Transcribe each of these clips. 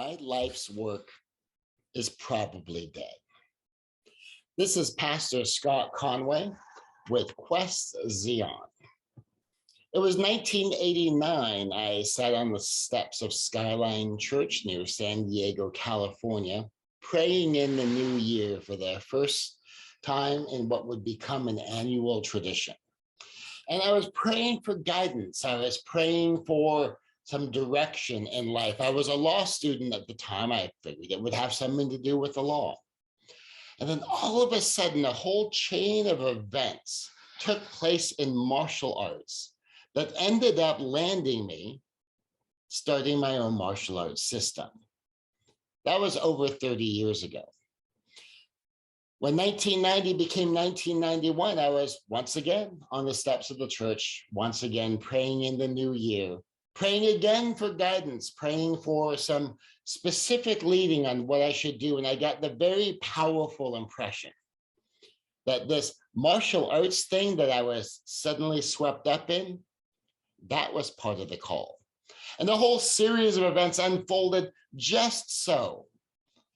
my life's work is probably dead. This is Pastor Scott Conway with Quest Zion. It was 1989. I sat on the steps of Skyline Church near San Diego, California, praying in the new year for the first time in what would become an annual tradition. And I was praying for guidance. I was praying for some direction in life. I was a law student at the time. I figured it would have something to do with the law. And then all of a sudden, a whole chain of events took place in martial arts that ended up landing me starting my own martial arts system. That was over 30 years ago. When 1990 became 1991, I was once again on the steps of the church, once again praying in the new year, praying again for guidance, praying for some specific leading on what I should do. And I got the very powerful impression that this martial arts thing that I was suddenly swept up in, that was part of the call. And the whole series of events unfolded just so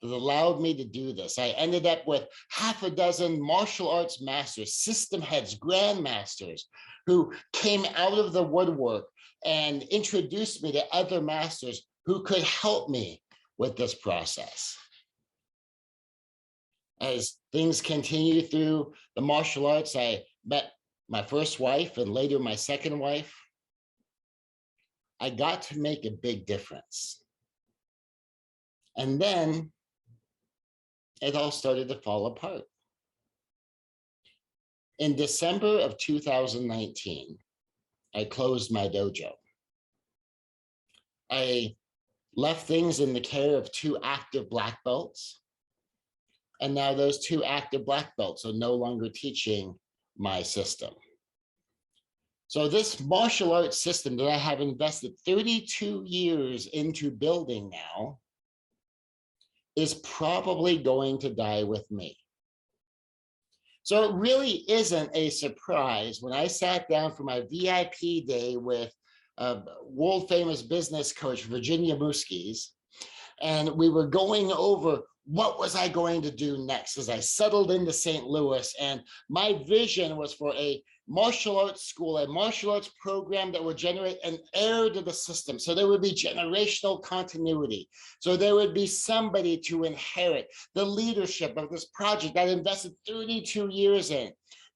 that allowed me to do this. I ended up with half a dozen martial arts masters, system heads, grandmasters, who came out of the woodwork and introduced me to other masters who could help me with this process. As things continue through the martial arts, I met my first wife and later my second wife. I got to make a big difference. And then it all started to fall apart. In December of 2019, I closed my dojo. I left things in the care of 2 active black belts. And now those 2 active black belts are no longer teaching my system. So this martial arts system that I have invested 32 years into building now is probably going to die with me. So it really isn't a surprise when I sat down for my VIP day with world famous business coach, Virginia Muskies, and we were going over what was I going to do next as I settled into St. Louis. And my vision was for a martial arts school, a martial arts program that would generate an heir to the system. So there would be generational continuity. So there would be somebody to inherit the leadership of this project that I invested 32 years in.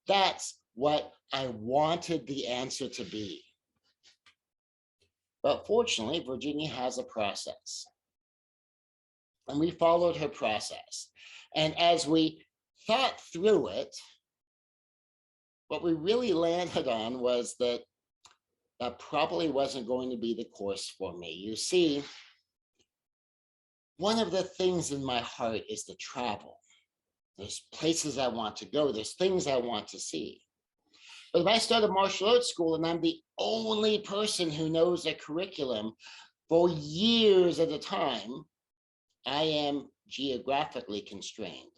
That's what I wanted the answer to be. But fortunately, Virginia has a process. And we followed her process. And as we thought through it, what we really landed on was that that probably wasn't going to be the course for me. You see, one of the things in my heart is to travel. There's places I want to go. There's things I want to see. But if I start a martial arts school and I'm the only person who knows a curriculum for years at a time, I am geographically constrained.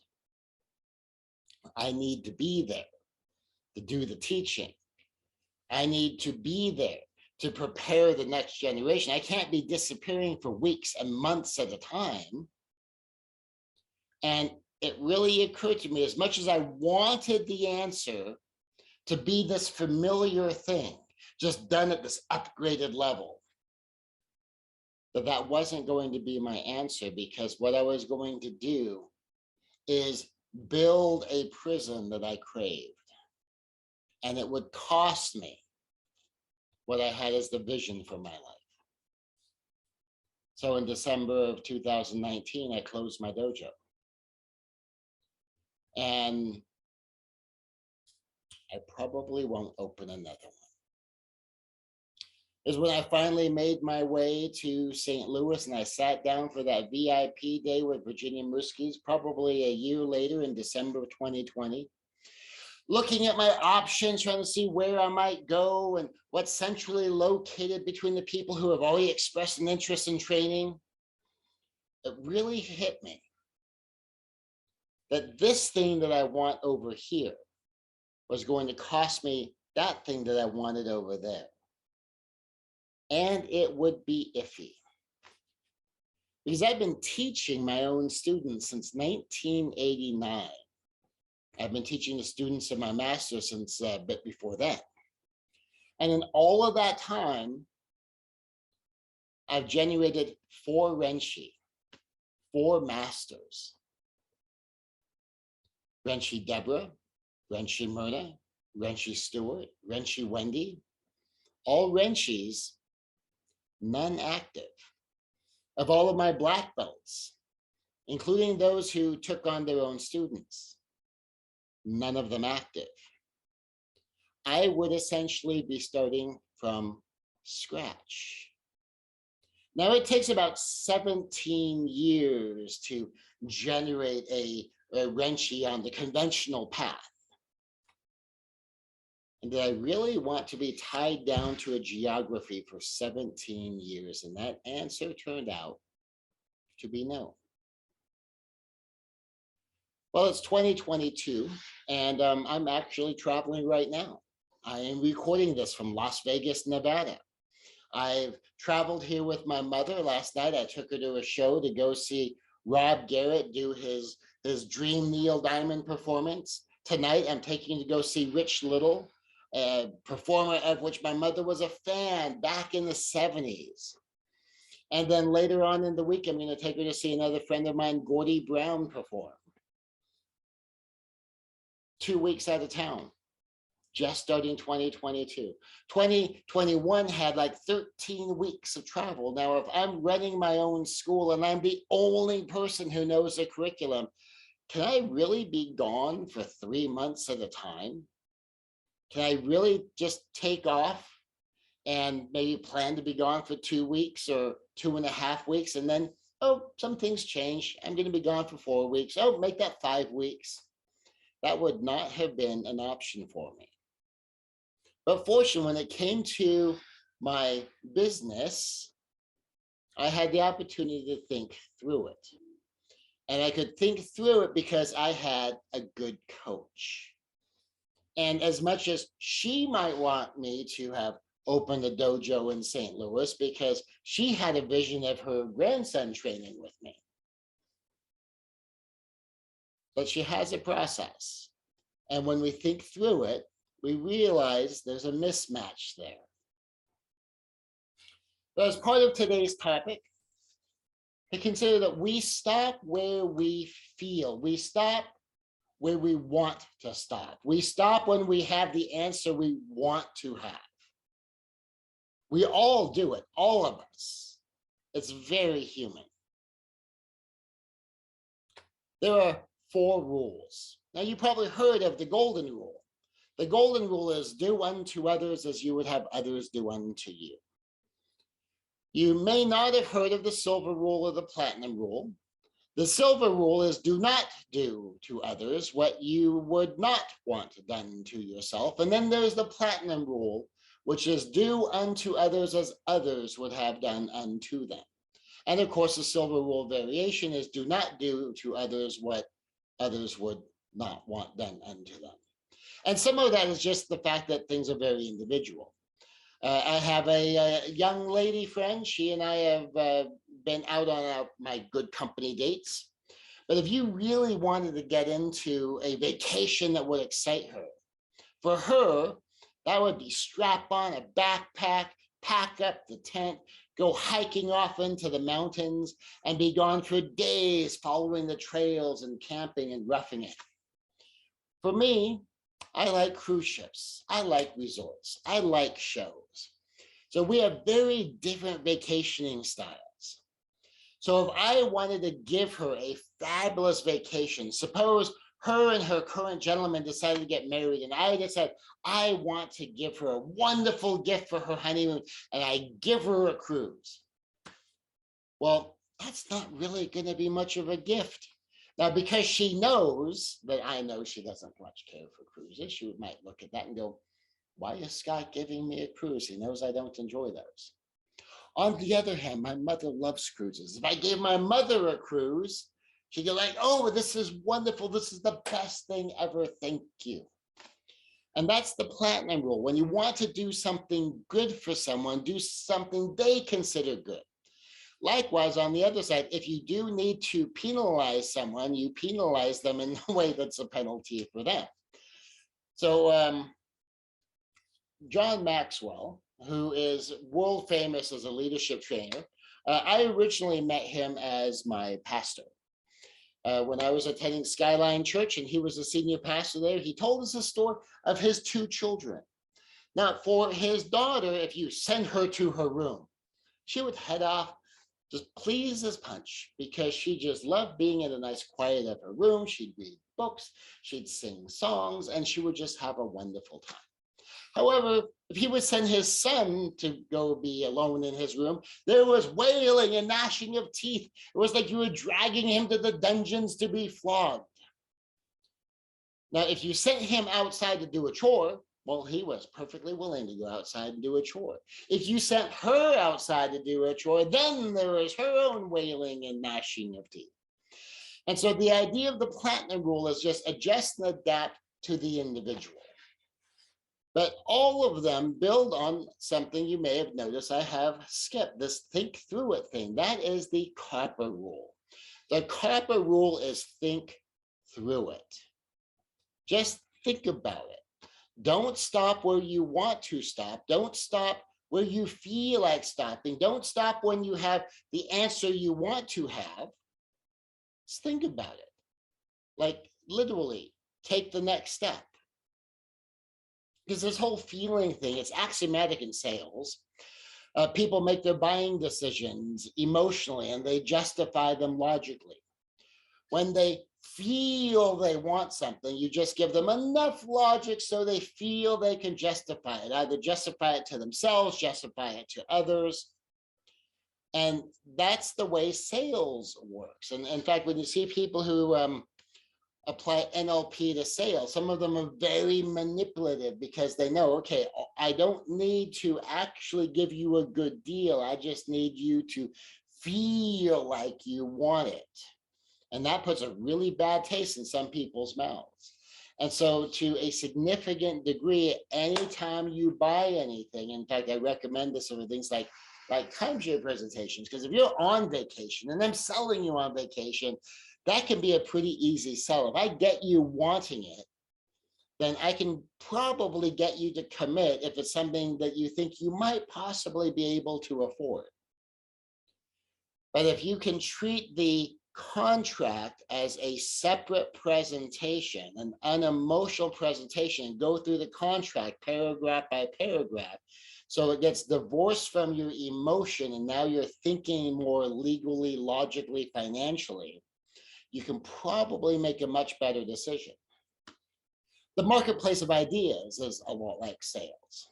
I need to be there to do the teaching. I need to be there to prepare the next generation. I can't be disappearing for weeks and months at a time. And it really occurred to me, as much as I wanted the answer to be this familiar thing, just done at this upgraded level, that wasn't going to be my answer, because what I was going to do is build a prison that I craved. And it would cost me what I had as the vision for my life. So in December of 2019, I closed my dojo. And I probably won't open another one. Is when I finally made my way to St. Louis and I sat down for that VIP day with Virginia Muskies, probably a year later in December of 2020, looking at my options, trying to see where I might go and what's centrally located between the people who have already expressed an interest in training. It really hit me that this thing that I want over here was going to cost me that thing that I wanted over there. And it would be iffy. because I've been teaching my own students since 1989. I've been teaching the students in my master's since a bit before that. And in all of that time, I've generated 4 Renshi, 4 masters. Renshi Deborah, Renshi Myrna, Renshi Stewart, Renshi Wendy, all Renshis, none active. Of all of my black belts, including those who took on their own students, none of them active. I would essentially be starting from scratch. Now, it takes about 17 years to generate a Renshi on the conventional path. And did I really want to be tied down to a geography for 17 years? And that answer turned out to be no. Well, it's 2022, and I'm actually traveling right now. I am recording this from Las Vegas, Nevada. I've traveled here with my mother. Last night, I took her to a show to go see Rob Garrett do his Dream Neil Diamond performance. Tonight, I'm taking to go see Rich Little, a performer of which my mother was a fan back in the 70s. And then later on in the week, I'm going to take her to see another friend of mine, Gordie Brown, perform. 2 weeks out of town, just starting 2022. 2021 had like 13 weeks of travel. Now, if I'm running my own school and I'm the only person who knows the curriculum, can I really be gone for 3 months at a time? Can I really just take off and maybe plan to be gone for 2 weeks or 2.5 weeks? And then, oh, some things change. I'm going to be gone for 4 weeks. Oh, make that 5 weeks. That would not have been an option for me. But fortunately, when it came to my business, I had the opportunity to think through it. And I could think through it because I had a good coach. And as much as she might want me to have opened a dojo in St. Louis because she had a vision of her grandson training with me. But she has a process. And when we think through it, we realize there's a mismatch there. So as part of today's topic, to consider that we stop where we feel. We stop where we want to stop. We stop when we have the answer we want to have. We all do it, all of us. It's very human. There are 4 rules. Now, you probably heard of the golden rule. The golden rule is do unto others as you would have others do unto you. You may not have heard of the silver rule or the platinum rule. The silver rule is do not do to others what you would not want done to yourself. And then there's the platinum rule, which is do unto others as others would have done unto them. And of course, the silver rule variation is do not do to others what others would not want done unto them. And some of that is just the fact that things are very individual. I have a young lady friend. She and I have been out on my good company dates. But if you really wanted to get into a vacation that would excite her, for her, that would be strap on a backpack, pack up the tent, go hiking off into the mountains, and be gone for days following the trails and camping and roughing it. For me, I like cruise ships. I like resorts. I like shows. So we have very different vacationing styles. So if I wanted to give her a fabulous vacation, suppose her and her current gentleman decided to get married, and I decided I want to give her a wonderful gift for her honeymoon, and I give her a cruise. Well, that's not really going to be much of a gift. Now, because she knows that I know she doesn't much care for cruises, she might look at that and go, why is Scott giving me a cruise? He knows I don't enjoy those. On the other hand, my mother loves cruises. If I gave my mother a cruise, she'd go like, oh, this is wonderful. This is the best thing ever. Thank you. And that's the platinum rule. When you want to do something good for someone, do something they consider good. Likewise, on the other side, if you do need to penalize someone, you penalize them in the way that's a penalty for them. So John Maxwell, who is world famous as a leadership trainer, I originally met him as my pastor. When I was attending Skyline Church and he was a senior pastor there, he told us a story of his two children. Now, for his daughter, if you send her to her room, she would head off just pleased as punch because she just loved being in a nice quiet of her room. She'd read books, she'd sing songs, and she would just have a wonderful time. However, if he would send his son to go be alone in his room, there was wailing and gnashing of teeth. It was like you were dragging him to the dungeons to be flogged. Now, if you sent him outside to do a chore, well, he was perfectly willing to go outside and do a chore. If you sent her outside to do a chore, then there was her own wailing and gnashing of teeth. And so the idea of the platinum rule is just adjust and adapt to the individual. But all of them build on something you may have noticed I have skipped, this think through it thing. That is the Copper rule. The Copper rule is think through it. Just think about it. Don't stop where you want to stop. Don't stop where you feel like stopping. Don't stop when you have the answer you want to have. Just think about it. Like literally, take the next step. Because this whole feeling thing, it's axiomatic in sales. People make their buying decisions emotionally and they justify them logically. When they feel they want something, you just give them enough logic so they feel they can justify it, either justify it to themselves, justify it to others. And that's the way sales works. And in fact, when you see people who apply NLP to sales, some of them are very manipulative because they know, okay, I don't need to actually give you a good deal. I just need you to feel like you want it. And that puts a really bad taste in some people's mouths. And so to a significant degree, anytime you buy anything, in fact, I recommend this for things like timeshare presentations, because if you're on vacation and I'm selling you on vacation, that can be a pretty easy sell. If I get you wanting it, then I can probably get you to commit if it's something that you think you might possibly be able to afford. But if you can treat the contract as a separate presentation, an unemotional presentation, and go through the contract paragraph by paragraph, so it gets divorced from your emotion and now you're thinking more legally, logically, financially, you can probably make a much better decision. The marketplace of ideas is a lot like sales.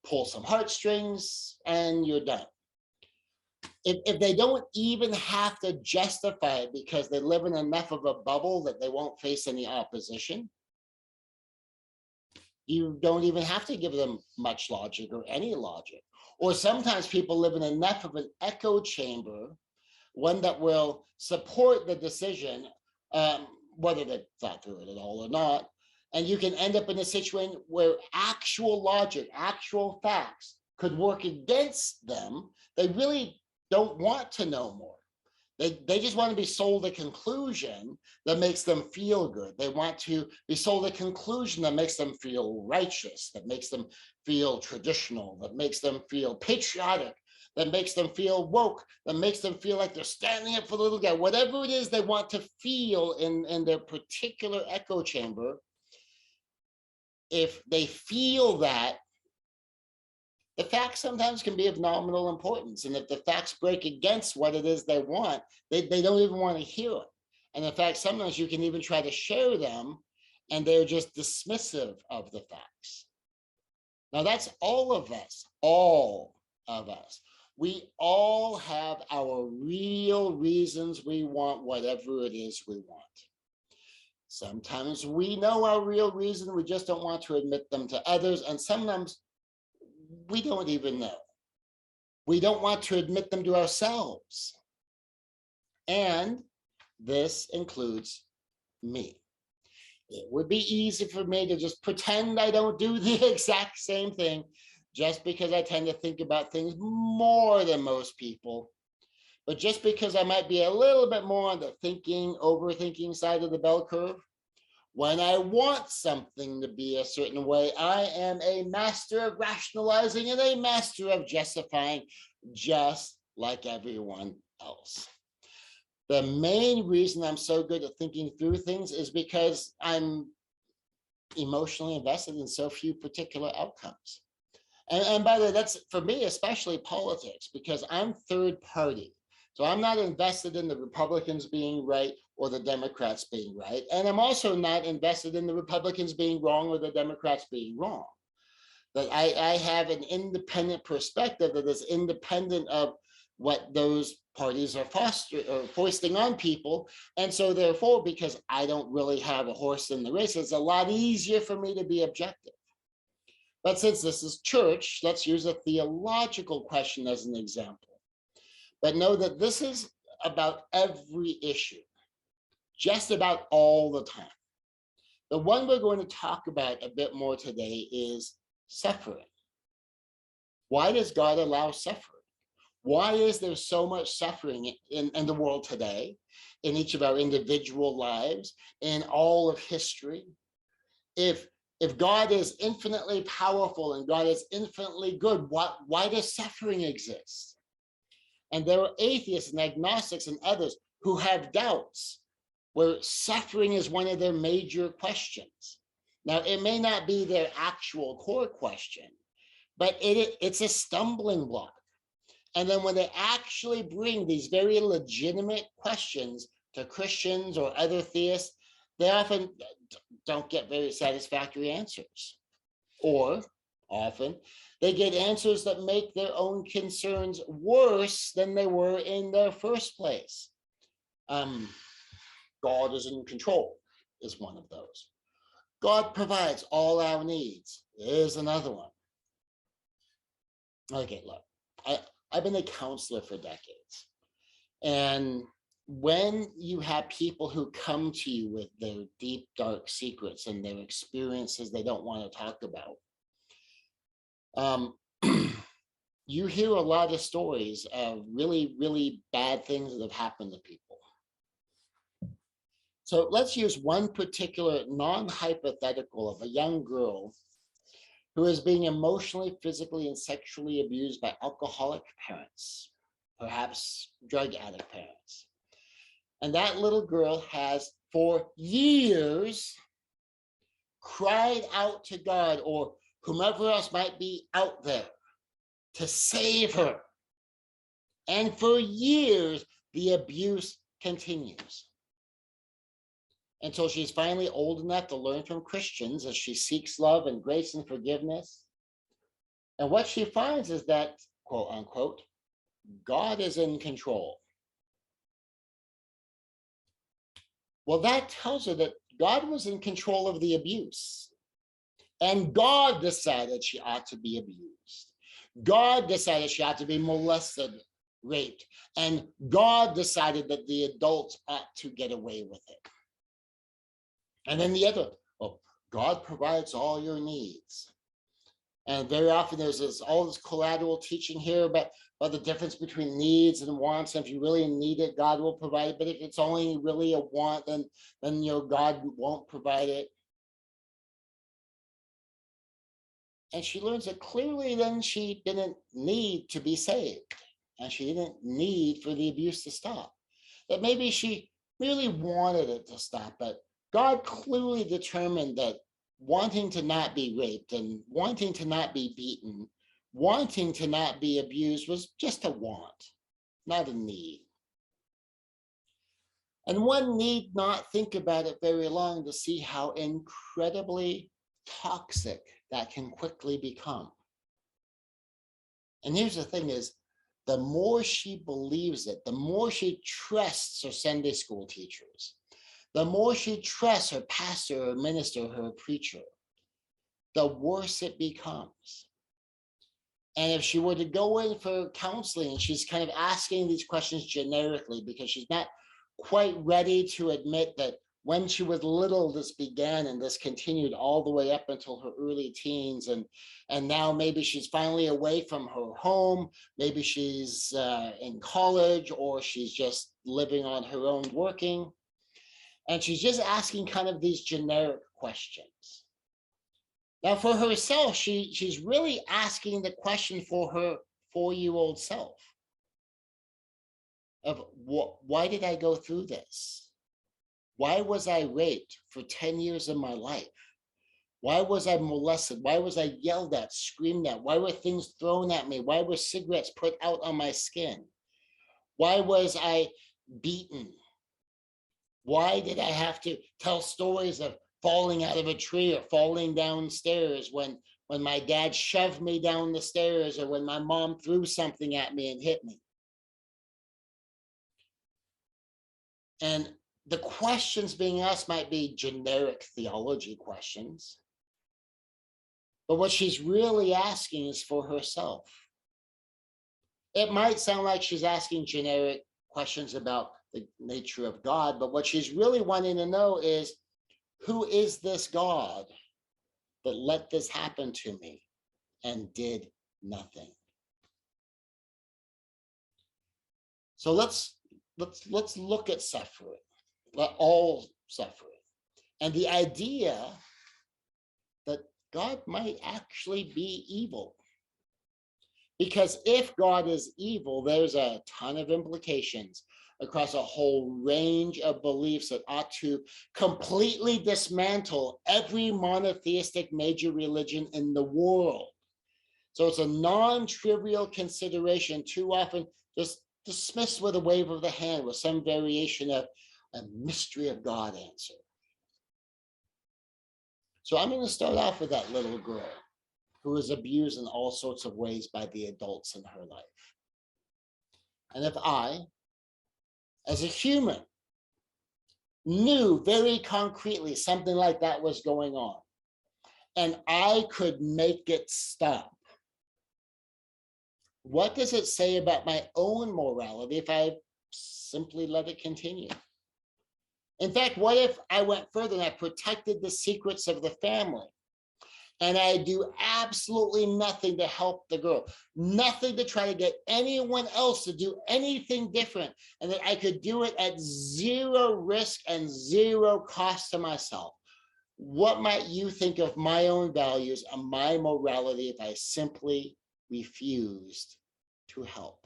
Pull some heartstrings and you're done. If they don't even have to justify it because they live in enough of a bubble that they won't face any opposition, you don't even have to give them much logic or any logic. Or sometimes people live in enough of an echo chamber, one that will support the decision, whether they thought through it at all or not. And you can end up in a situation where actual logic, actual facts could work against them. They really don't want to know more. They just want to be sold a conclusion that makes them feel good. They want to be sold a conclusion that makes them feel righteous, that makes them feel traditional, that makes them feel patriotic, that makes them feel woke, that makes them feel like they're standing up for the little guy. Whatever it is they want to feel in their particular echo chamber, if they feel that, the facts sometimes can be of nominal importance. And if the facts break against what it is they want, they don't even want to hear it. And in fact, sometimes you can even try to share them and they're just dismissive of the facts. Now that's all of us, all of us. We all have our real reasons we want whatever it is we want. Sometimes we know our real reason, we just don't want to admit them to others. And sometimes we don't even know. We don't want to admit them to ourselves. And this includes me. It would be easy for me to just pretend I don't do the exact same thing just because I tend to think about things more than most people. But just because I might be a little bit more on the thinking, overthinking side of the bell curve, when I want something to be a certain way, I am a master of rationalizing and a master of justifying, just like everyone else. The main reason I'm so good at thinking through things is because I'm emotionally invested in so few particular outcomes. And by the way, that's for me, especially politics, because I'm third party. So I'm not invested in the Republicans being right or the Democrats being right. And I'm also not invested in the Republicans being wrong or the Democrats being wrong. But I have an independent perspective that is independent of what those parties are foisting on people. And so therefore, because I don't really have a horse in the race, it's a lot easier for me to be objective. But since this is church, let's use a theological question as an example. But know that this is about every issue, just about all the time. The one we're going to talk about a bit more today is suffering. Why does God allow suffering? Why is there so much suffering in the world today, in each of our individual lives, in all of history? If God is infinitely powerful and God is infinitely good, why does suffering exist? And there are atheists and agnostics and others who have doubts where suffering is one of their major questions. Now, it may not be their actual core question, but it's a stumbling block. And then when they actually bring these very legitimate questions to Christians or other theists, they often don't get very satisfactory answers. Or often they get answers that make their own concerns worse than they were in the first place. God is in control is one of those. God provides all our needs is another one. Okay, look, I've been a counselor for decades. And when you have people who come to you with their deep, dark secrets and their experiences they don't want to talk about, you hear a lot of stories of really, really bad things that have happened to people. So let's use one particular non-hypothetical of a young girl who is being emotionally, physically, and sexually abused by alcoholic parents, perhaps drug addict parents. And that little girl has, for years, cried out to God or whomever else might be out there to save her. And for years, the abuse continues until she's finally old enough to learn from Christians as she seeks love and grace and forgiveness. And what she finds is that, quote unquote, God is in control. Well, that tells her that God was in control of the abuse. And God decided she ought to be abused. God decided she ought to be molested, raped. And God decided that the adults ought to get away with it. And then the other, well, God provides all your needs. And very often there's all this collateral teaching here about the difference between needs and wants. And if you really need it, God will provide it. But if it's only really a want, then God won't provide it. And she learns that clearly then she didn't need to be saved. And she didn't need for the abuse to stop. That maybe she really wanted it to stop, but God clearly determined that wanting to not be raped and wanting to not be beaten, wanting to not be abused was just a want, not a need. And one need not think about it very long to see how incredibly toxic that can quickly become. And here's the thing is, the more she believes it, the more she trusts her Sunday school teachers, the more she trusts her pastor or minister, her preacher, the worse it becomes. And if she were to go in for counseling and she's kind of asking these questions generically because she's not quite ready to admit that when she was little, this began, and this continued all the way up until her early teens. And now maybe she's finally away from her home. Maybe she's in college, or she's just living on her own, working. And she's just asking kind of these generic questions. Now, for herself, she's really asking the question for her 4-year-old self of why did I go through this? Why was I raped for 10 years of my life? Why was I molested? Why was I yelled at, screamed at? Why were things thrown at me? Why were cigarettes put out on my skin? Why was I beaten? Why did I have to tell stories of falling out of a tree or falling downstairs when my dad shoved me down the stairs, or when my mom threw something at me and hit me? And the questions being asked might be generic theology questions, but what she's really asking is for herself. It might sound like she's asking generic questions about the nature of God, but what she's really wanting to know is, who is this God that let this happen to me and did nothing? So let's look at suffering, all suffering, and the idea that God might actually be evil. Because if God is evil, there's a ton of implications across a whole range of beliefs that ought to completely dismantle every monotheistic major religion in the world. So it's a non-trivial consideration, too often just dismissed with a wave of the hand, with some variation of a mystery of God answer. So I'm going to start off with that little girl who was abused in all sorts of ways by the adults in her life. And if I, as a human, knew very concretely something like that was going on, and I could make it stop, what does it say about my own morality if I simply let it continue? In fact, what if I went further and I protected the secrets of the family, and I do absolutely nothing to help the girl, nothing to try to get anyone else to do anything different, and that I could do it at zero risk and zero cost to myself? What might you think of my own values and my morality if I simply refused to help?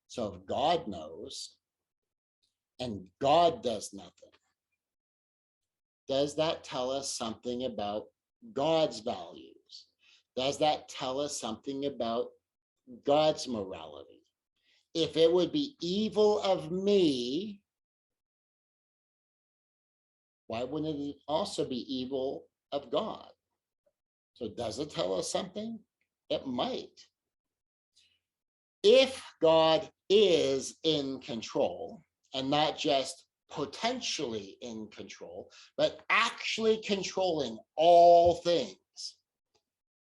So if God knows and God does nothing, does that tell us something about God's values? Does that tell us something about God's morality? If it would be evil of me, why wouldn't it also be evil of God? So does it tell us something? It might. If God is in control, and not just potentially in control, but actually controlling all things,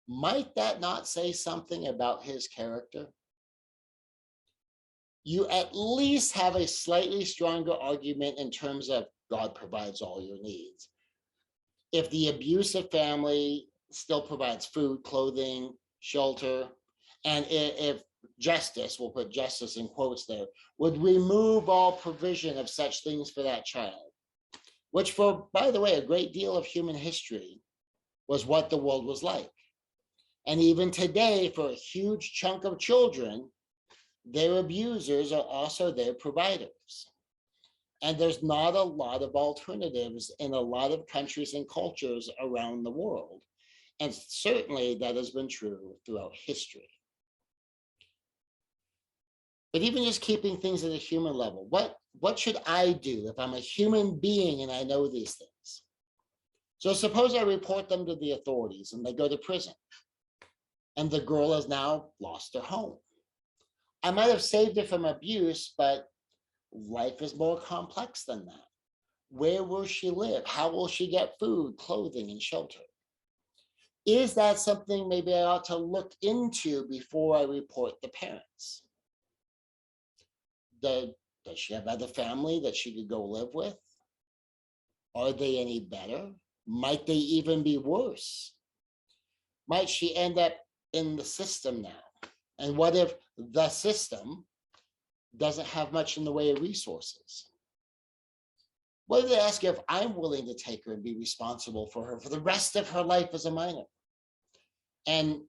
might that not say something about his character? You at least have a slightly stronger argument in terms of God provides all your needs. If the abusive family still provides food, clothing, shelter, and if justice, we'll put justice in quotes there, would remove all provision of such things for that child, which for, by the way, a great deal of human history was what the world was like. And even today, for a huge chunk of children, their abusers are also their providers. And there's not a lot of alternatives in a lot of countries and cultures around the world. And certainly that has been true throughout history. But even just keeping things at a human level, what should I do if I'm a human being and I know these things? So suppose I report them to the authorities and they go to prison, and the girl has now lost her home. I might have saved her from abuse, but life is more complex than that. Where will she live? How will she get food, clothing, and shelter? Is that something maybe I ought to look into before I report the parents? The Does she have other family that she could go live with? Are they any better? Might they even be worse? Might she end up in the system now? And what if the system doesn't have much in the way of resources? What if they ask if I'm willing to take her and be responsible for her for the rest of her life as a minor? And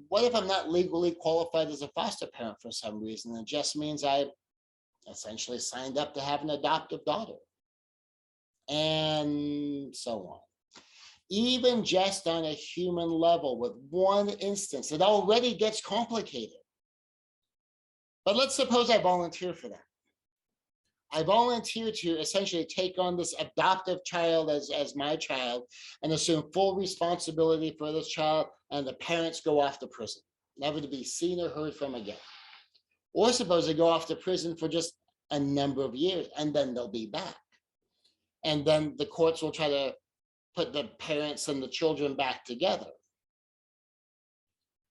what if I'm not legally qualified as a foster parent for some reason? It just means I essentially signed up to have an adoptive daughter, and so on. Even just on a human level with one instance, it already gets complicated. But let's suppose I volunteer for that. I volunteer to essentially take on this adoptive child as my child and assume full responsibility for this child, and the parents go off to prison, never to be seen or heard from again. Or suppose they go off to prison for just a number of years, and then they'll be back. And then the courts will try to put the parents and the children back together.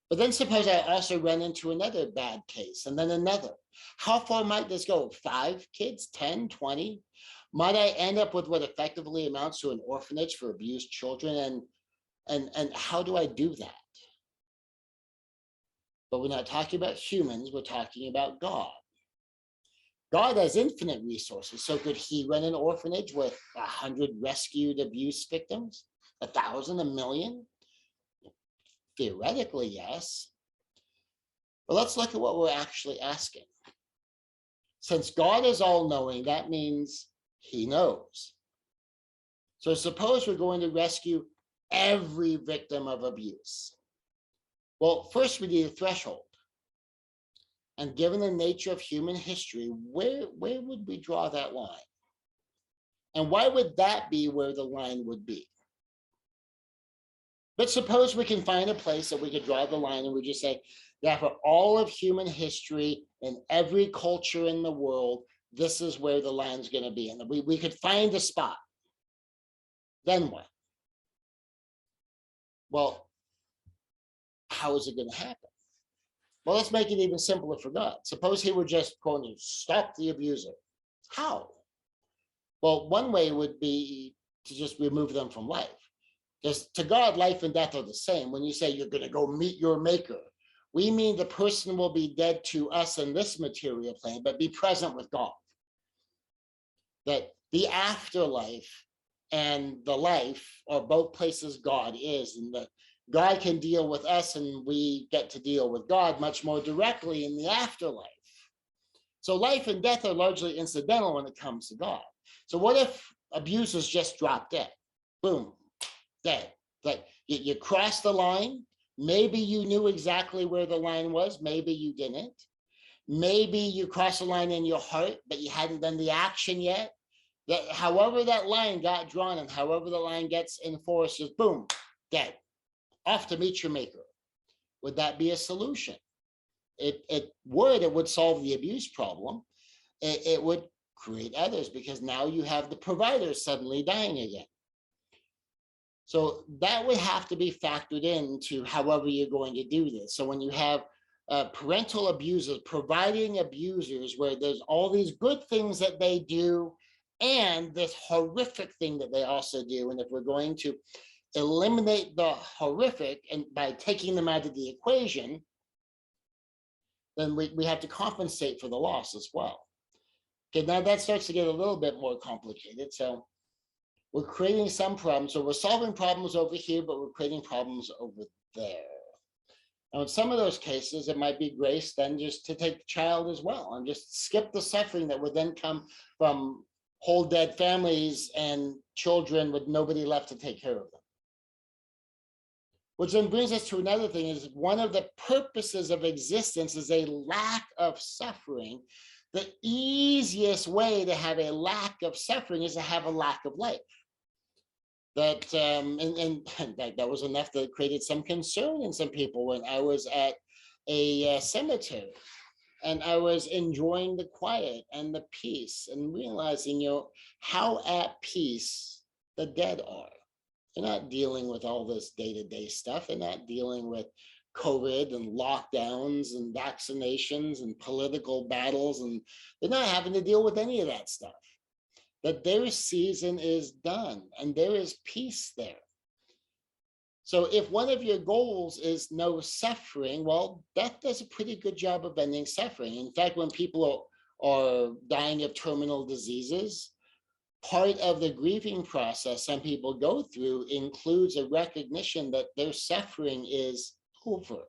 But then suppose I also run into another bad case, and then another. How far might this go? 5 kids, 10, 20? Might I end up with what effectively amounts to an orphanage for abused children? And how do I do that? But we're not talking about humans, we're talking about God. God has infinite resources. So could he run an orphanage with 100 rescued abuse victims? 1,000, 1,000,000? Theoretically, yes. But let's look at what we're actually asking. Since God is all-knowing, that means he knows. So suppose we're going to rescue every victim of abuse. Well, first we need a threshold. And given the nature of human history, where would we draw that line? And why would that be where the line would be? But suppose we can find a place that we could draw the line and we just say that for all of human history and every culture in the world, this is where the line's going to be. And we could find a spot. Then what? Well, how is it going to happen? Well, let's make it even simpler for God. Suppose he were just going to stop the abuser. How? Well, one way would be to just remove them from life. Because to God, life and death are the same. When you say you're going to go meet your maker, we mean the person will be dead to us in this material plane, but be present with God. That the afterlife and the life are both places God is, and that God can deal with us and we get to deal with God much more directly in the afterlife. So life and death are largely incidental when it comes to God. So what if abusers just drop dead? Boom, dead. Like you crossed the line. Maybe you knew exactly where the line was. Maybe you didn't. Maybe you crossed the line in your heart, but you hadn't done the action yet. That however that line got drawn and however the line gets enforced, is boom, dead. Off to meet your maker. Would that be a solution? It would solve the abuse problem. It would create others, because now you have the providers suddenly dying again. So that would have to be factored into however you're going to do this. So when you have parental abusers providing abusers, where there's all these good things that they do and this horrific thing that they also do, and if we're going to eliminate the horrific and by taking them out of the equation, then we have to compensate for the loss as well. Okay, now that starts to get a little bit more complicated. So we're creating some problems. So we're solving problems over here, but we're creating problems over there. Now, in some of those cases, it might be grace then just to take the child as well and just skip the suffering that would then come from whole dead families and children with nobody left to take care of them. Which then brings us to another thing, is one of the purposes of existence is a lack of suffering. The easiest way to have a lack of suffering is to have a lack of life. That and that was enough that created some concern in some people when I was at a cemetery and I was enjoying the quiet and the peace and realizing, how at peace the dead are. They're not dealing with all this day-to-day stuff. They're not dealing with COVID and lockdowns and vaccinations and political battles, and they're not having to deal with any of that stuff. That their season is done and there is peace there. So if one of your goals is no suffering, well, death does a pretty good job of ending suffering. In fact, when people are dying of terminal diseases, part of the grieving process some people go through includes a recognition that their suffering is over.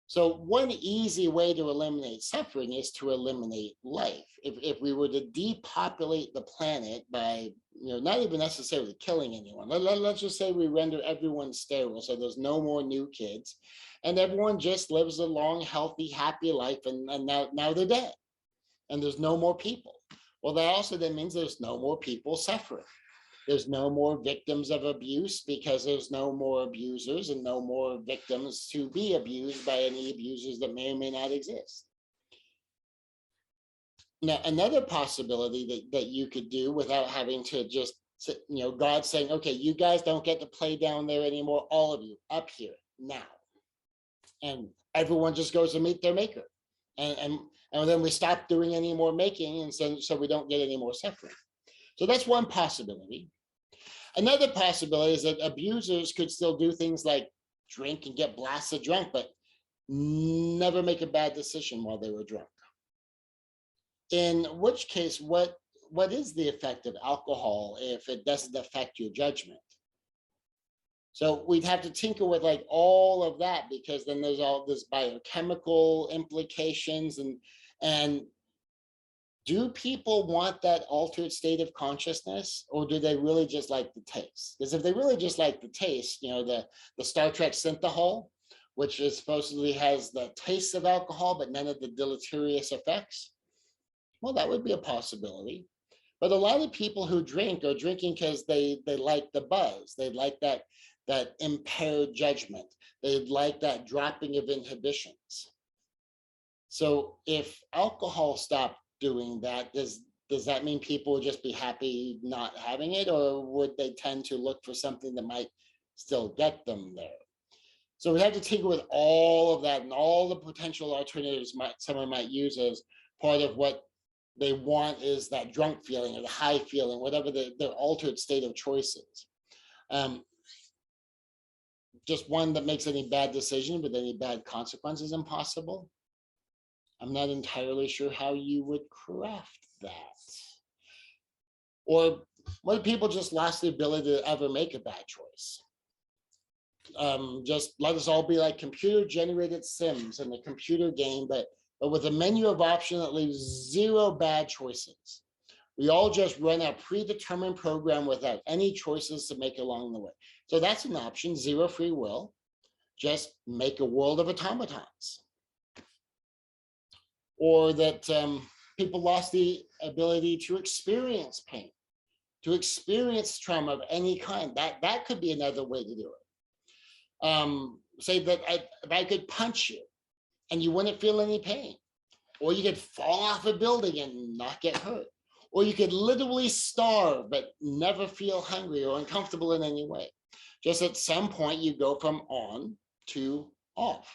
So one easy way to eliminate suffering is to eliminate life. If we were to depopulate the planet by, not even necessarily killing anyone, let's just say we render everyone sterile, so there's no more new kids, and everyone just lives a long, healthy, happy life, and now they're dead, and there's no more people. Well, that also then means there's no more people suffering. There's no more victims of abuse because there's no more abusers and no more victims to be abused by any abusers that may or may not exist. Now, another possibility that you could do without having to just, God saying, okay, you guys don't get to play down there anymore, all of you up here now. And everyone just goes to meet their maker. And then we stop doing any more making, and so we don't get any more suffering. So that's one possibility. Another possibility is that abusers could still do things like drink and get blasted drunk, but never make a bad decision while they were drunk. In which case, what is the effect of alcohol if it doesn't affect your judgment? So we'd have to tinker with like all of that, because then there's all this biochemical implications, and do people want that altered state of consciousness, or do they really just like the taste? Because if they really just like the taste, the Star Trek synthahol, which is supposedly has the taste of alcohol, but none of the deleterious effects, well, that would be a possibility. But a lot of people who drink are drinking because they like the buzz. They like that impaired judgment. They'd like that dropping of inhibitions. So if alcohol stopped doing that, does that mean people would just be happy not having it, or would they tend to look for something that might still get them there? So we have to tinker with all of that and all the potential alternatives someone might use as part of what they want is that drunk feeling or the high feeling, whatever their altered state of choice is. Just one that makes any bad decision with any bad consequences impossible. I'm not entirely sure how you would craft that. Or what if people just lost the ability to ever make a bad choice? Just let us all be like computer generated Sims in a computer game, but with a menu of options that leaves 0 bad choices. We all just run a predetermined program without any choices to make along the way. So that's an option, 0 free will. Just make a world of automatons. Or that people lost the ability to experience pain, to experience trauma of any kind. That could be another way to do it. Say that if I could punch you and you wouldn't feel any pain, or you could fall off a building and not get hurt, or you could literally starve but never feel hungry or uncomfortable in any way. Just at some point you go from on to off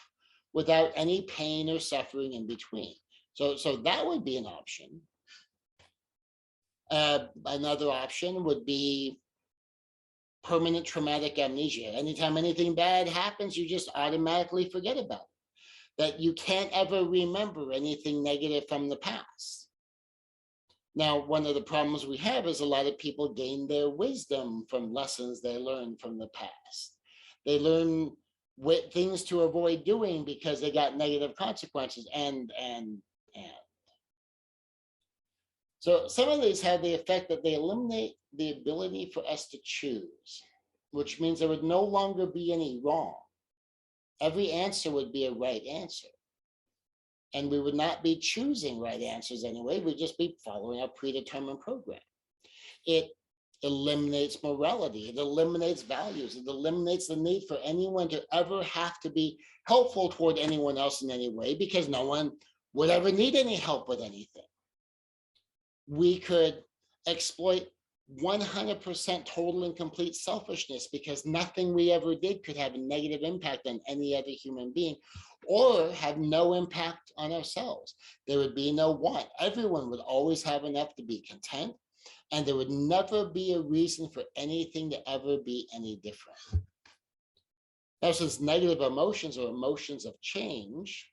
without any pain or suffering in between. So that would be an option. Another option would be permanent traumatic amnesia. Anytime anything bad happens, you just automatically forget about it. That you can't ever remember anything negative from the past. Now, one of the problems we have is a lot of people gain their wisdom from lessons they learned from the past. They learn things to avoid doing because they got negative consequences and. So some of these have the effect that they eliminate the ability for us to choose, which means there would no longer be any wrong. Every answer would be a right answer. And we would not be choosing right answers anyway. We'd just be following a predetermined program. It eliminates morality. It eliminates values. It eliminates the need for anyone to ever have to be helpful toward anyone else in any way, because no one would ever need any help with anything. We could exploit 100% total and complete selfishness, because nothing we ever did could have a negative impact on any other human being or have no impact on ourselves. There would be no want. Everyone would always have enough to be content, and there would never be a reason for anything to ever be any different. Now, since negative emotions are emotions of change,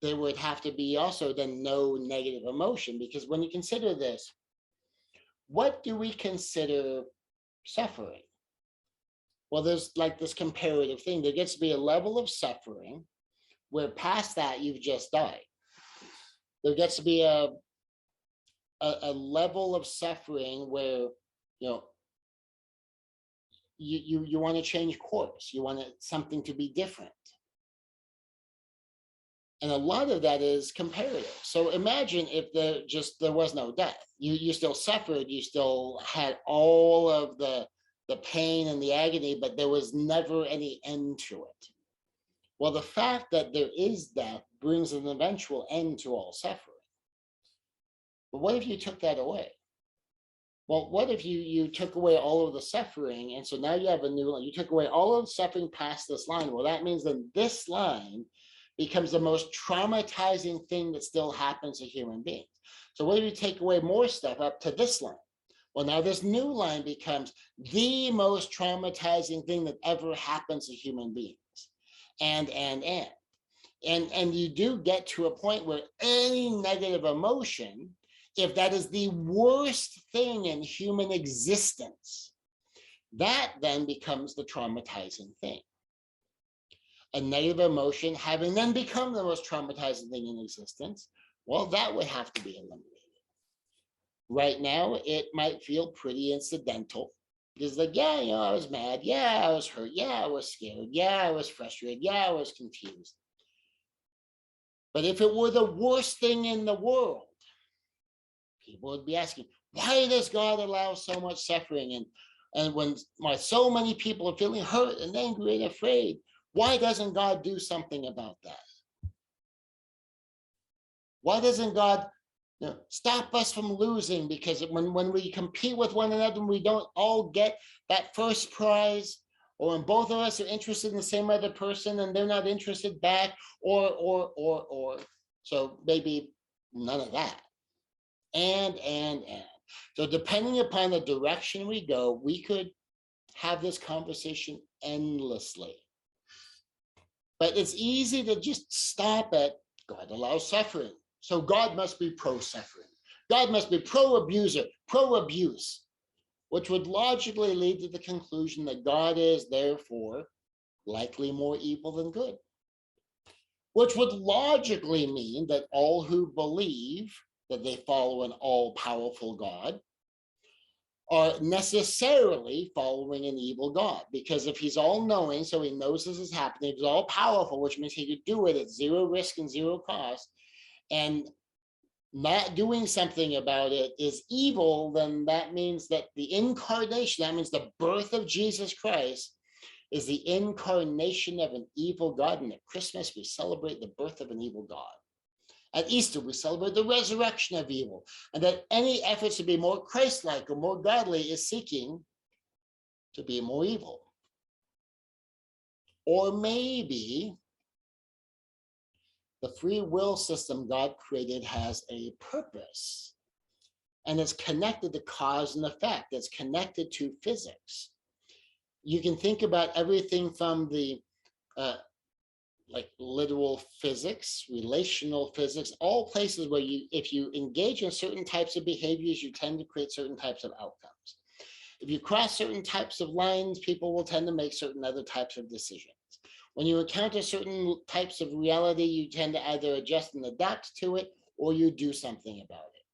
there would have to be also then no negative emotion, because when you consider this, what do we consider suffering? Well, there's like this comparative thing. There gets to be a level of suffering where past that you've just died. There gets to be a level of suffering where, you know, you want to change course. You want something to be different. And a lot of that is comparative. So imagine if there was no death. You still suffered, you still had all of the pain and the agony, but there was never any end to it. Well, the fact that there is death brings an eventual end to all suffering. But what if you took that away? Well, what if you took away all of the suffering, and so now you have a new line? You took away all of the suffering past this line. Well, that means that this line becomes the most traumatizing thing that still happens to human beings. So what if you take away more stuff up to this line? Well, now this new line becomes the most traumatizing thing that ever happens to human beings. And you do get to a point where any negative emotion, if that is the worst thing in human existence, that then becomes the traumatizing thing. A negative emotion having then become the most traumatizing thing in existence, well, that would have to be eliminated. Right now, it might feel pretty incidental, because like, yeah, you know, I was mad, yeah, I was hurt, yeah, I was scared, yeah, I was frustrated, yeah, I was confused. But if it were the worst thing in the world, people would be asking, why does God allow so much suffering? And when so many people are feeling hurt and angry and afraid, why doesn't God do something about that? Why doesn't God stop us from losing? Because when we compete with one another and we don't all get that first prize, or when both of us are interested in the same other person and they're not interested back, or so maybe none of that. And so depending upon the direction we go, we could have this conversation endlessly. But it's easy to just stop at God allows suffering, so God must be pro-suffering. God must be pro-abuser, pro-abuse, which would logically lead to the conclusion that God is therefore likely more evil than good, which would logically mean that all who believe that they follow an all-powerful God are necessarily following an evil God, because if he's all-knowing, so he knows this is happening, if he's all-powerful, which means he could do it at zero risk and zero cost, and not doing something about it is evil, then that means that the incarnation, that means the birth of Jesus Christ, is the incarnation of an evil God. And at Christmas, we celebrate the birth of an evil God. At Easter, we celebrate the resurrection of evil, and that any efforts to be more Christ-like or more godly is seeking to be more evil. Or maybe the free will system God created has a purpose, and it's connected to cause and effect. It's connected to physics. You can think about everything from the like literal physics, relational physics, all places where if you engage in certain types of behaviors, you tend to create certain types of outcomes. If you cross certain types of lines, people will tend to make certain other types of decisions. When you encounter certain types of reality, you tend to either adjust and adapt to it, or you do something about it.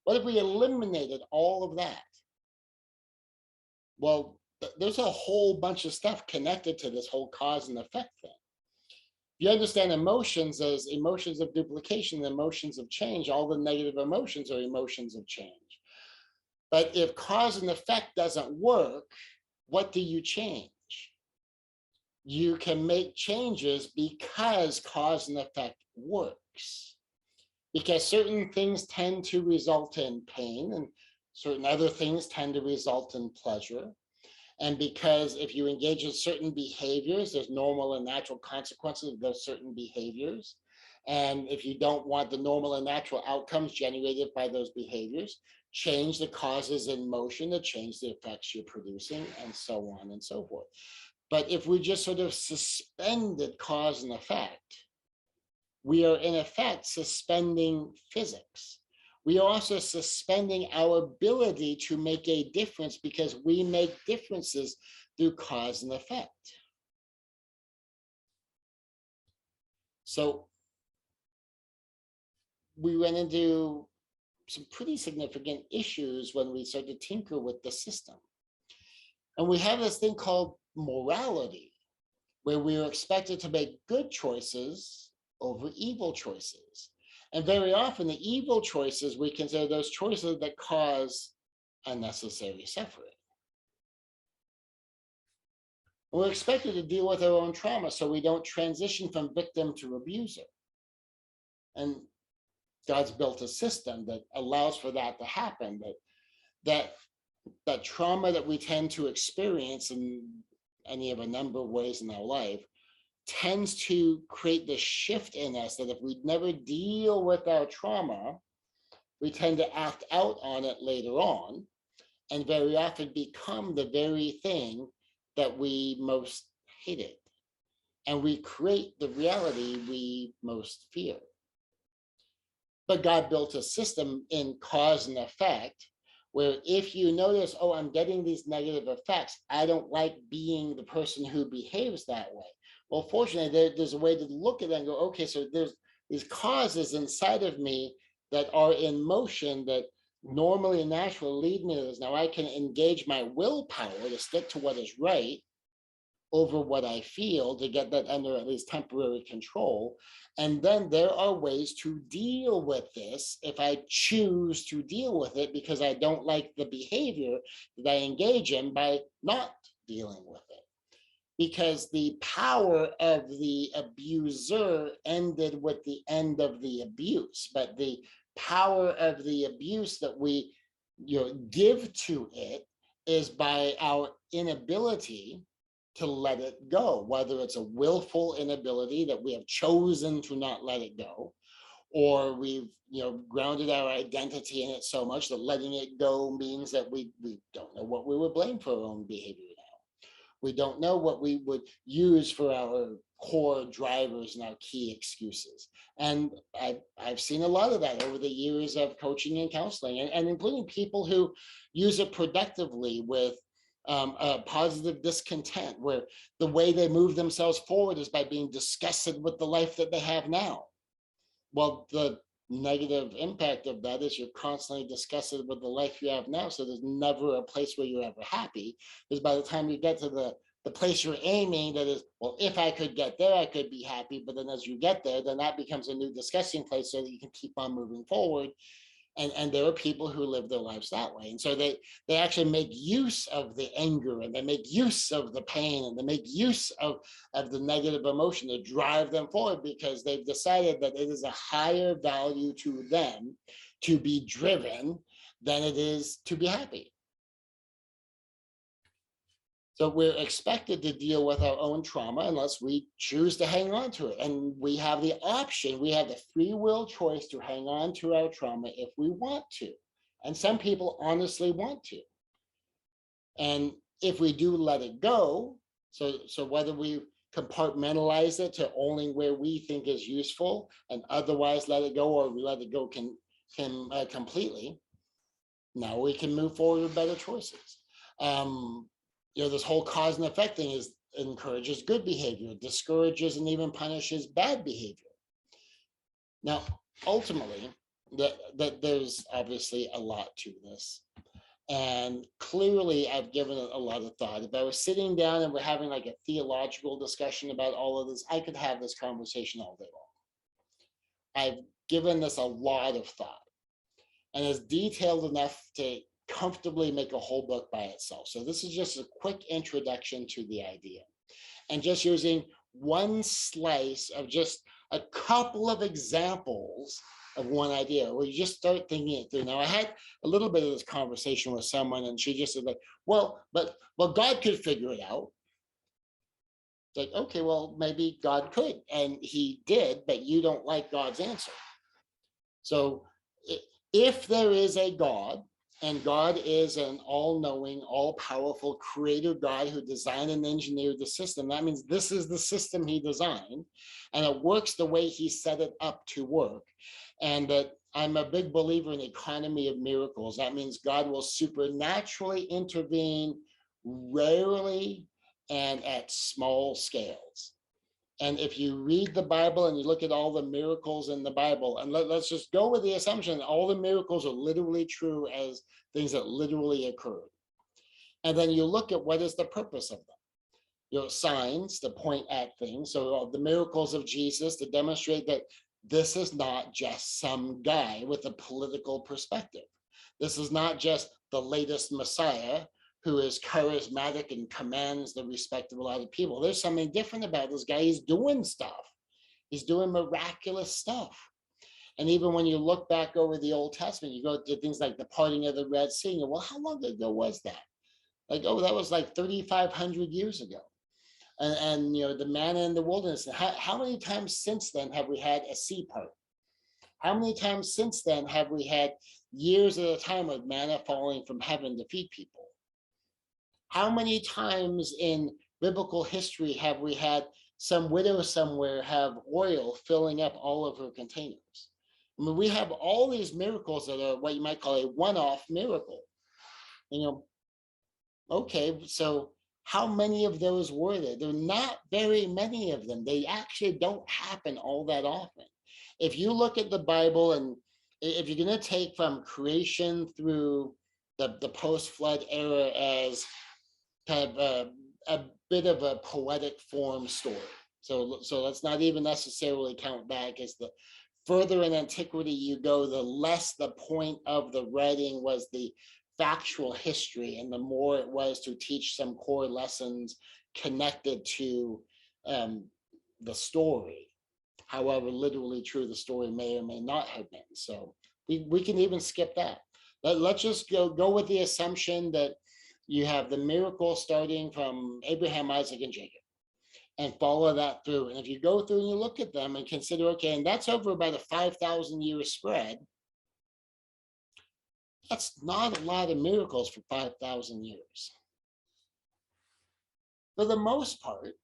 What if we eliminated all of that? Well, there's a whole bunch of stuff connected to this whole cause and effect thing. You understand emotions as emotions of duplication, emotions of change. All the negative emotions are emotions of change. But if cause and effect doesn't work, what do you change? You can make changes because cause and effect works. Because certain things tend to result in pain, and certain other things tend to result in pleasure. And because if you engage in certain behaviors, there's normal and natural consequences of those certain behaviors. And if you don't want the normal and natural outcomes generated by those behaviors, change the causes in motion to change the effects you're producing, and so on and so forth. But if we just sort of suspended cause and effect, we are in effect suspending physics. We are also suspending our ability to make a difference, because we make differences through cause and effect. So we went into some pretty significant issues when we started to tinker with the system. And we have this thing called morality, where we are expected to make good choices over evil choices. And very often the evil choices, we consider those choices that cause unnecessary suffering. We're expected to deal with our own trauma so we don't transition from victim to abuser. And God's built a system that allows for that to happen, that trauma that we tend to experience in any of a number of ways in our life tends to create this shift in us that if we never deal with our trauma, we tend to act out on it later on, and very often become the very thing that we most hated. And we create the reality we most fear. But God built a system in cause and effect where if you notice, oh, I'm getting these negative effects, I don't like being the person who behaves that way. Well, fortunately, there's a way to look at it and go, okay, so there's these causes inside of me that are in motion that normally and naturally lead me to this. Now I can engage my willpower to stick to what is right over what I feel to get that under at least temporary control. And then there are ways to deal with this if I choose to deal with it, because I don't like the behavior that I engage in by not dealing with it. Because the power of the abuser ended with the end of the abuse, but the power of the abuse that we give to it is by our inability to let it go, whether it's a willful inability that we have chosen to not let it go, or we've grounded our identity in it so much that letting it go means that we don't know what we would blame for our own behavior now. We don't know what we would use for our core drivers and our key excuses. And I've seen a lot of that over the years of coaching and counseling, and including people who use it productively with a positive discontent, where the way they move themselves forward is by being disgusted with the life that they have now. Well, the negative impact of that is you're constantly disgusted with the life you have now, so there's never a place where you're ever happy, because by the time you get to the place you're aiming, that is, well, if I could get there, I could be happy, but then as you get there, then that becomes a new disgusting place so that you can keep on moving forward. And there are people who live their lives that way. And so they actually make use of the anger, and they make use of the pain, and they make use of the negative emotion to drive them forward, because they've decided that it is a higher value to them to be driven than it is to be happy. So we're expected to deal with our own trauma unless we choose to hang on to it. And we have the option, we have the free will choice to hang on to our trauma if we want to. And some people honestly want to. And if we do let it go, so whether we compartmentalize it to only where we think is useful and otherwise let it go, or we let it go completely, now we can move forward with better choices. This whole cause and effect thing encourages good behavior, discourages and even punishes bad behavior. Now, ultimately, that there's obviously a lot to this. And clearly, I've given it a lot of thought. If I was sitting down and we're having like a theological discussion about all of this, I could have this conversation all day long. I've given this a lot of thought, and it's detailed enough to comfortably make a whole book by itself. So this is just a quick introduction to the idea, and just using one slice of just a couple of examples of one idea. Well, you just start thinking it through. Now, I had a little bit of this conversation with someone, and she just said, like, well, God could figure it out. It's like, okay, well, maybe God could, and he did, but you don't like God's answer. So if there is a God, and God is an all-knowing, all-powerful creator God who designed and engineered the system, that means this is the system he designed, and it works the way he set it up to work. And that I'm a big believer in the economy of miracles. That means God will supernaturally intervene, rarely and at small scales. And if you read the Bible and you look at all the miracles in the Bible, and let's just go with the assumption that all the miracles are literally true as things that literally occurred. And then you look at what is the purpose of them. Signs to point at things. So the miracles of Jesus to demonstrate that this is not just some guy with a political perspective. This is not just the latest Messiah who is charismatic and commands the respect of a lot of people. There's something different about this guy. He's doing stuff. He's doing miraculous stuff. And even when you look back over the Old Testament, you go to things like the parting of the Red Sea. And well, how long ago was that? Like, oh, that was like 3,500 years ago. And the manna in the wilderness. How many times since then have we had a sea part? How many times since then have we had years at a time of manna falling from heaven to feed people? How many times in biblical history have we had some widow somewhere have oil filling up all of her containers? I mean, we have all these miracles that are what you might call a one-off miracle. Okay, so how many of those were there? There are not very many of them. They actually don't happen all that often. If you look at the Bible, and if you're going to take from creation through the post-flood era as kind of a bit of a poetic form story. So let's not even necessarily count back, as the further in antiquity you go, the less the point of the writing was the factual history, and the more it was to teach some core lessons connected to the story, however literally true the story may or may not have been. So we can even skip that. Let's just go with the assumption that you have the miracle starting from Abraham, Isaac, and Jacob, and follow that through. And if you go through and you look at them and consider, okay, and that's over about a 5,000 year spread, that's not a lot of miracles for 5,000 years. For the most part,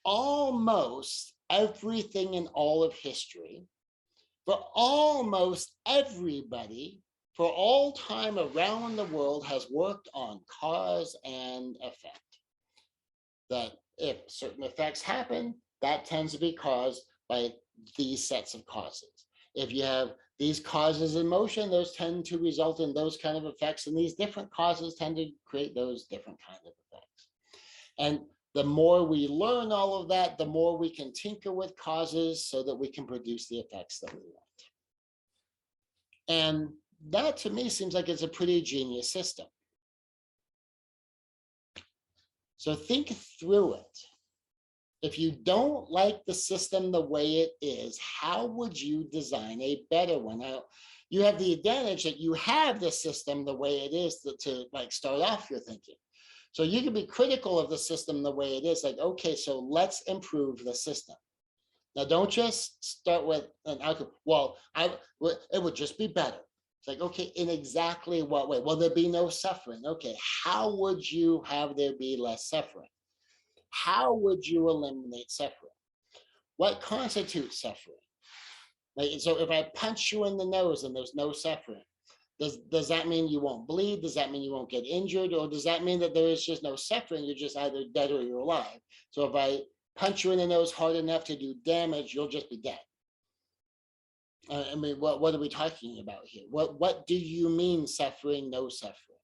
almost everything in all of history, for almost everybody, for all time around the world, has worked on cause and effect. That if certain effects happen, that tends to be caused by these sets of causes. If you have these causes in motion, those tend to result in those kind of effects, and these different causes tend to create those different kind of effects. And the more we learn all of that, the more we can tinker with causes so that we can produce the effects that we want. And that to me seems like it's a pretty genius system. So think through it. If you don't like the system the way it is, how would you design a better one? Now, you have the advantage that you have the system the way it is to like start off your thinking. So you can be critical of the system the way it is, like, okay, so let's improve the system. Now, don't just start with an outcome. Well, it would just be better. It's like, okay, in exactly what way? Well, there'd be no suffering. Okay, how would you have there be less suffering? How would you eliminate suffering? What constitutes suffering? Like, so if I punch you in the nose and there's no suffering, does that mean you won't bleed? Does that mean you won't get injured? Or does that mean that there is just no suffering? You're just either dead or you're alive. So if I punch you in the nose hard enough to do damage, you'll just be dead. I mean, what are we talking about here? What do you mean suffering, no suffering?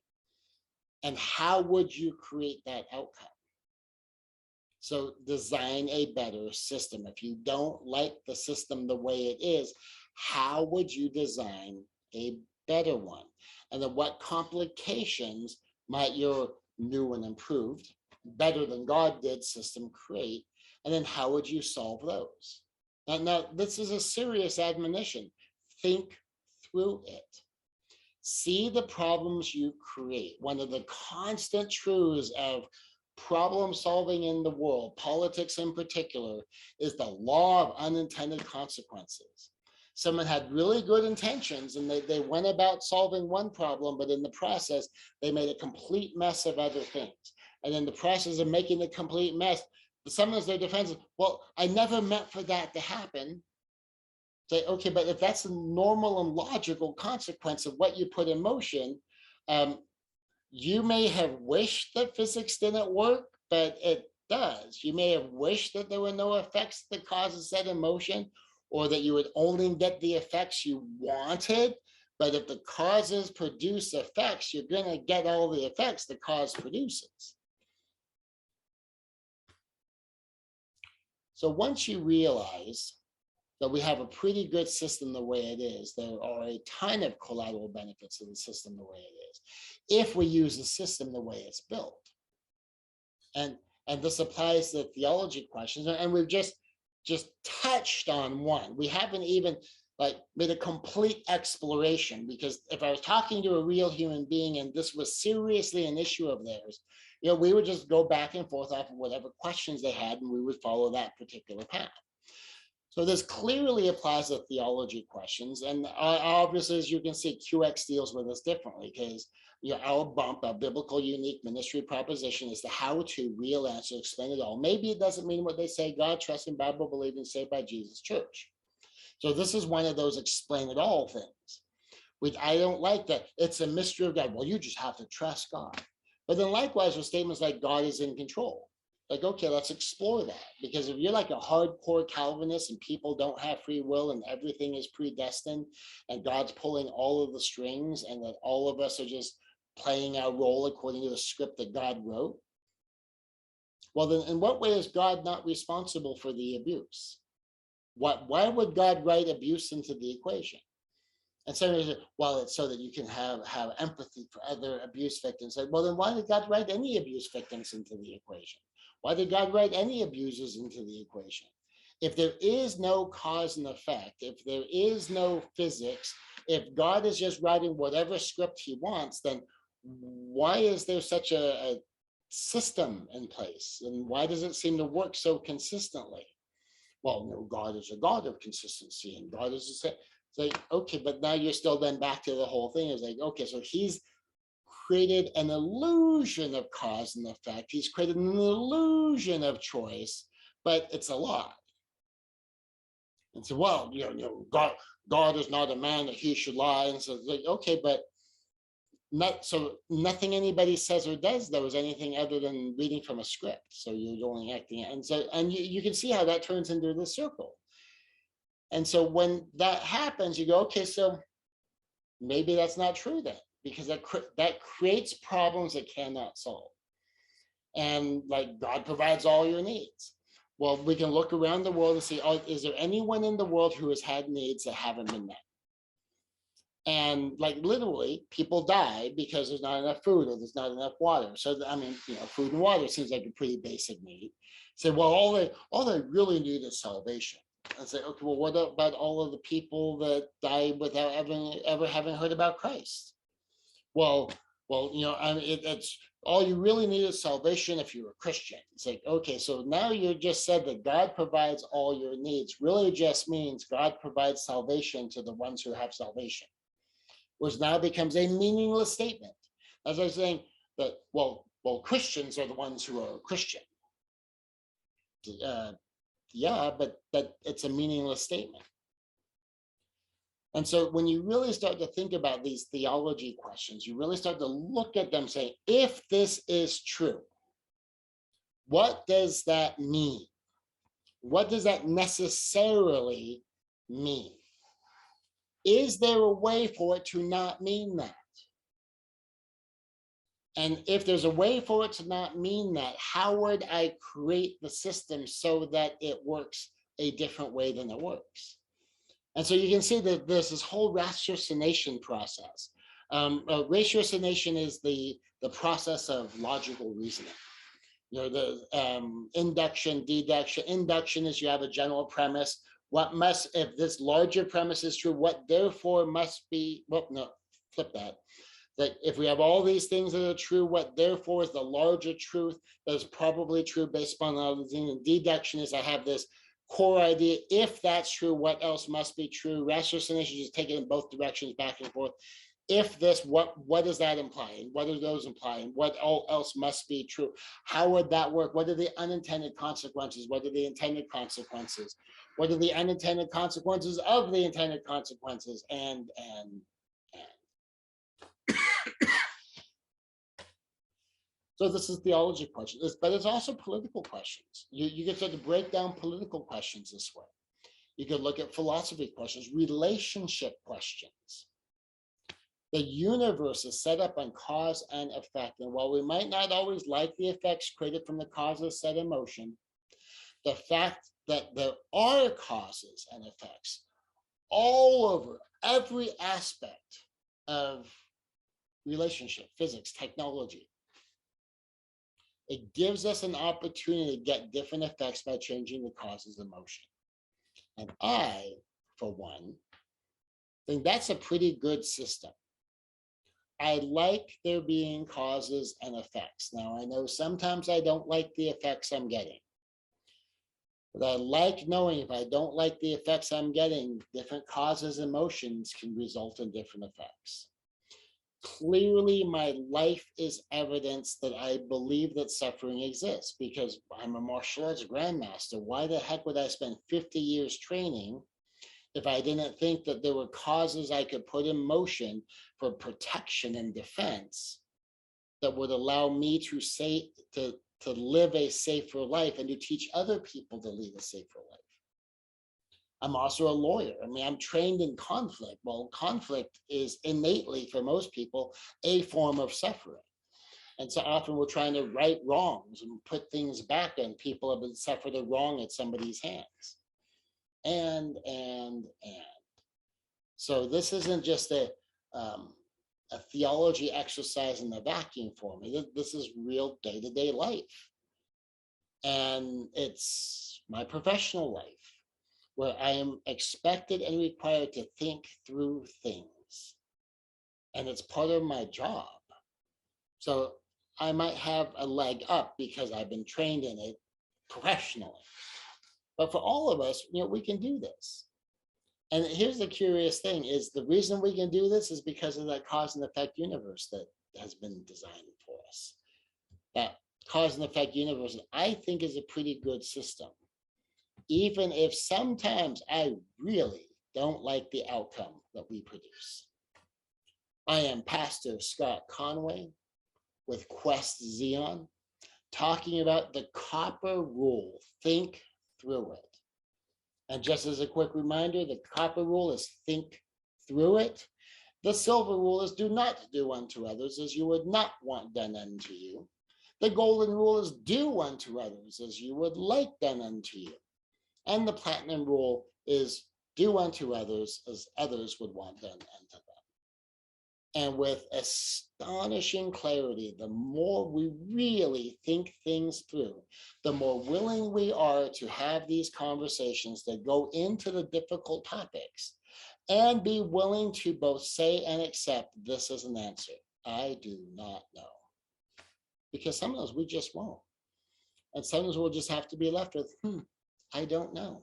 And how would you create that outcome? So design a better system. If you don't like the system the way it is, how would you design a better one? And then what complications might your new and improved, better than God did system create? And then how would you solve those? Now, this is a serious admonition. think through it. See the problems you create. One of the constant truths of problem solving in the world, politics in particular, is the law of unintended consequences. Someone had really good intentions and they went about solving one problem, but in the process, they made a complete mess of other things. And in the process of making a complete mess, someone's their defense is, well, I never meant for that to happen. Say, okay, but if that's a normal and logical consequence of what you put in motion, you may have wished that physics didn't work, but it does. You may have wished that there were no effects that causes that in motion, or that you would only get the effects you wanted. But if the causes produce effects, you're going to get all the effects the cause produces. So once you realize that we have a pretty good system the way it is, there are a ton of collateral benefits of the system the way it is, if we use the system the way it's built. And this applies to theology questions, and we've just touched on one. We haven't even made a complete exploration, because if I was talking to a real human being and this was seriously an issue of theirs, we would just go back and forth off of whatever questions they had, and we would follow that particular path. So this clearly applies to theology questions. And obviously, as you can see, QX deals with this differently, because our bump, a biblical unique ministry proposition, is the how-to, real answer, explain it all. Maybe it doesn't mean what they say: God, trust in, Bible, believe in, saved by Jesus, church. So this is one of those explain it all things, which I don't like. That it's a mystery of God. Well, you just have to trust God. But then likewise with statements like God is in control. Like, okay, let's explore that. Because if you're like a hardcore Calvinist and people don't have free will and everything is predestined and God's pulling all of the strings and that all of us are just playing our role according to the script that God wrote, well, then in what way is God not responsible for the abuse? Why would God write abuse into the equation? And somebody said, well, it's so that you can have empathy for other abuse victims. Like, well, then why did God write any abuse victims into the equation? Why did God write any abusers into the equation? If there is no cause and effect, if there is no physics, if God is just writing whatever script he wants, then why is there such a system in place? And why does it seem to work so consistently? Well, no, God is a God of consistency, and God is the same. It's like, okay, but now you're still then back to the whole thing. It's like, okay, so he's created an illusion of cause and effect. He's created an illusion of choice, but it's a lie. And so, well, God is not a man that he should lie. And so, like, okay, but nothing anybody says or does though is anything other than reading from a script. So you're only acting, and you can see how that turns into the circle. And so when that happens, you go, okay, so maybe that's not true then, because that creates problems it cannot solve. And like, God provides all your needs. Well, we can look around the world and see, oh, is there anyone in the world who has had needs that haven't been met? And like literally, people die because there's not enough food or there's not enough water. So I mean, food and water seems like a pretty basic need. So well, all they really need is salvation. And say, okay, well, what about all of the people that died without ever having heard about Christ? Well, I mean, it's all you really need is salvation if you're a Christian. It's like, okay, so now you just said that God provides all your needs. Really just means God provides salvation to the ones who have salvation, which now becomes a meaningless statement. As I was saying, that, well, Christians are the ones who are Christian. Yeah, but it's a meaningless statement. And so when you really start to think about these theology questions, you really start to look at them saying, if this is true, what does that mean? What does that necessarily mean? Is there a way for it to not mean that? And if there's a way for it to not mean that, how would I create the system so that it works a different way than it works? And so you can see that there's this whole ratiocination process. Ratiocination is the process of logical reasoning. The induction, deduction. Induction is you have a general premise. What must, if this larger premise is true, what therefore must be, well, no, flip that. That if we have all these things that are true, what therefore is the larger truth that is probably true based upon all the things. And deduction is I have this core idea. If that's true, what else must be true? Ratiocination, just take it in both directions, back and forth. If this, what does that imply? And what are those implying? What all else must be true? How would that work? What are the unintended consequences? What are the intended consequences? What are the unintended consequences of the intended consequences? And so this is theology questions, but it's also political questions. You get to break down political questions this way. You could look at philosophy questions, relationship questions. The universe is set up on cause and effect. And while we might not always like the effects created from the causes set in motion, the fact that there are causes and effects all over every aspect of relationship, physics, technology, it gives us an opportunity to get different effects by changing the causes of motion. And I, for one, think that's a pretty good system. I like there being causes and effects. Now, I know sometimes I don't like the effects I'm getting, but I like knowing if I don't like the effects I'm getting, different causes and motions can result in different effects. Clearly, my life is evidence that I believe that suffering exists because I'm a martial arts grandmaster. Why the heck would I spend 50 years training if I didn't think that there were causes I could put in motion for protection and defense that would allow me to live a safer life and to teach other people to lead a safer life? I'm also a lawyer. I mean, I'm trained in conflict. Well, conflict is innately, for most people, a form of suffering. And so often we're trying to right wrongs and put things back, and people have been suffered a wrong at somebody's hands. And so this isn't just a theology exercise in the vacuum for me. This is real day-to-day life. And it's my professional life, where I am expected and required to think through things. And it's part of my job. So I might have a leg up because I've been trained in it professionally. But for all of us, we can do this. And here's the curious thing is the reason we can do this is because of that cause and effect universe that has been designed for us. That cause and effect universe, I think, is a pretty good system. Even if sometimes I really don't like the outcome that we produce. I am Pastor Scott Conway with Quest Xeon, talking about the copper rule, think through it. And just as a quick reminder, the copper rule is think through it. The silver rule is do not do unto others as you would not want done unto you. The golden rule is do unto others as you would like done unto you. And the platinum rule is do unto others as others would want done unto them. And with astonishing clarity, the more we really think things through, the more willing we are to have these conversations that go into the difficult topics and be willing to both say and accept this as an answer. I do not know. Because sometimes we just won't. And sometimes we'll just have to be left with, I don't know.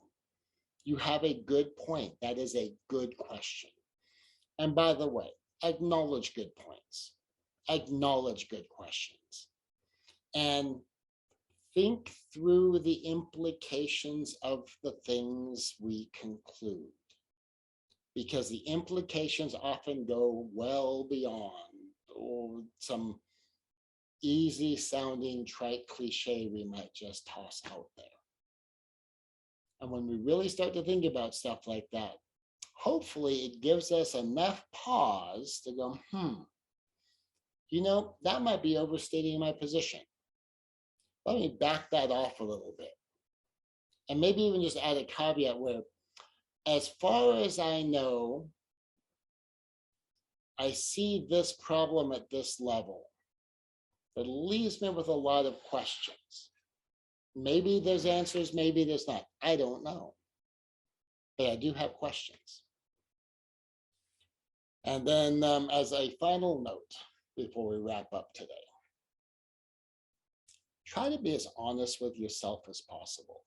You have a good point. That is a good question. And by the way, acknowledge good points, acknowledge good questions, and think through the implications of the things we conclude, because the implications often go well beyond some easy sounding trite cliche we might just toss out there. And when we really start to think about stuff like that, hopefully it gives us enough pause to go, that might be overstating my position. Let me back that off a little bit. And maybe even just add a caveat where, as far as I know, I see this problem at this level. It leaves me with a lot of questions. Maybe there's answers, maybe there's not. I don't know. but I do have questions. And then as a final note, before we wrap up today, try to be as honest with yourself as possible.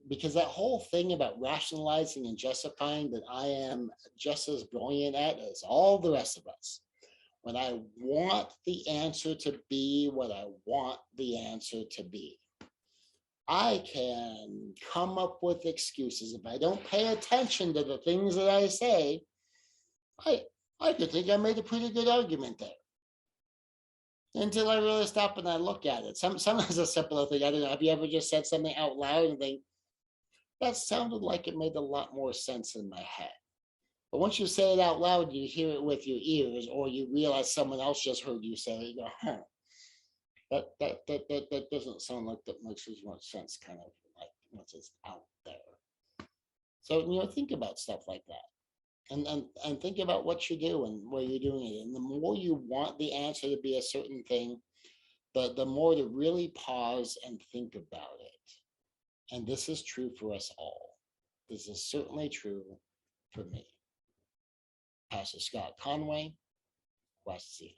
Because that whole thing about rationalizing and justifying that I am just as brilliant at as all the rest of us. When I want the answer to be what I want the answer to be, I can come up with excuses. If I don't pay attention to the things that I say, I could think I made a pretty good argument there. Until I really stop and I look at it. Sometimes a simpler thing. I don't know. Have you ever just said something out loud and think, that sounded like it made a lot more sense in my head? But once you say it out loud, you hear it with your ears, or you realize someone else just heard you say it. You go, huh, that doesn't sound like that makes as much sense, kind of like what's just out there. So, think about stuff like that. And think about what you do and where you're doing it. And the more you want the answer to be a certain thing, the more to really pause and think about it. And this is true for us all. This is certainly true for me. Pastor Scott Conway, West Seattle.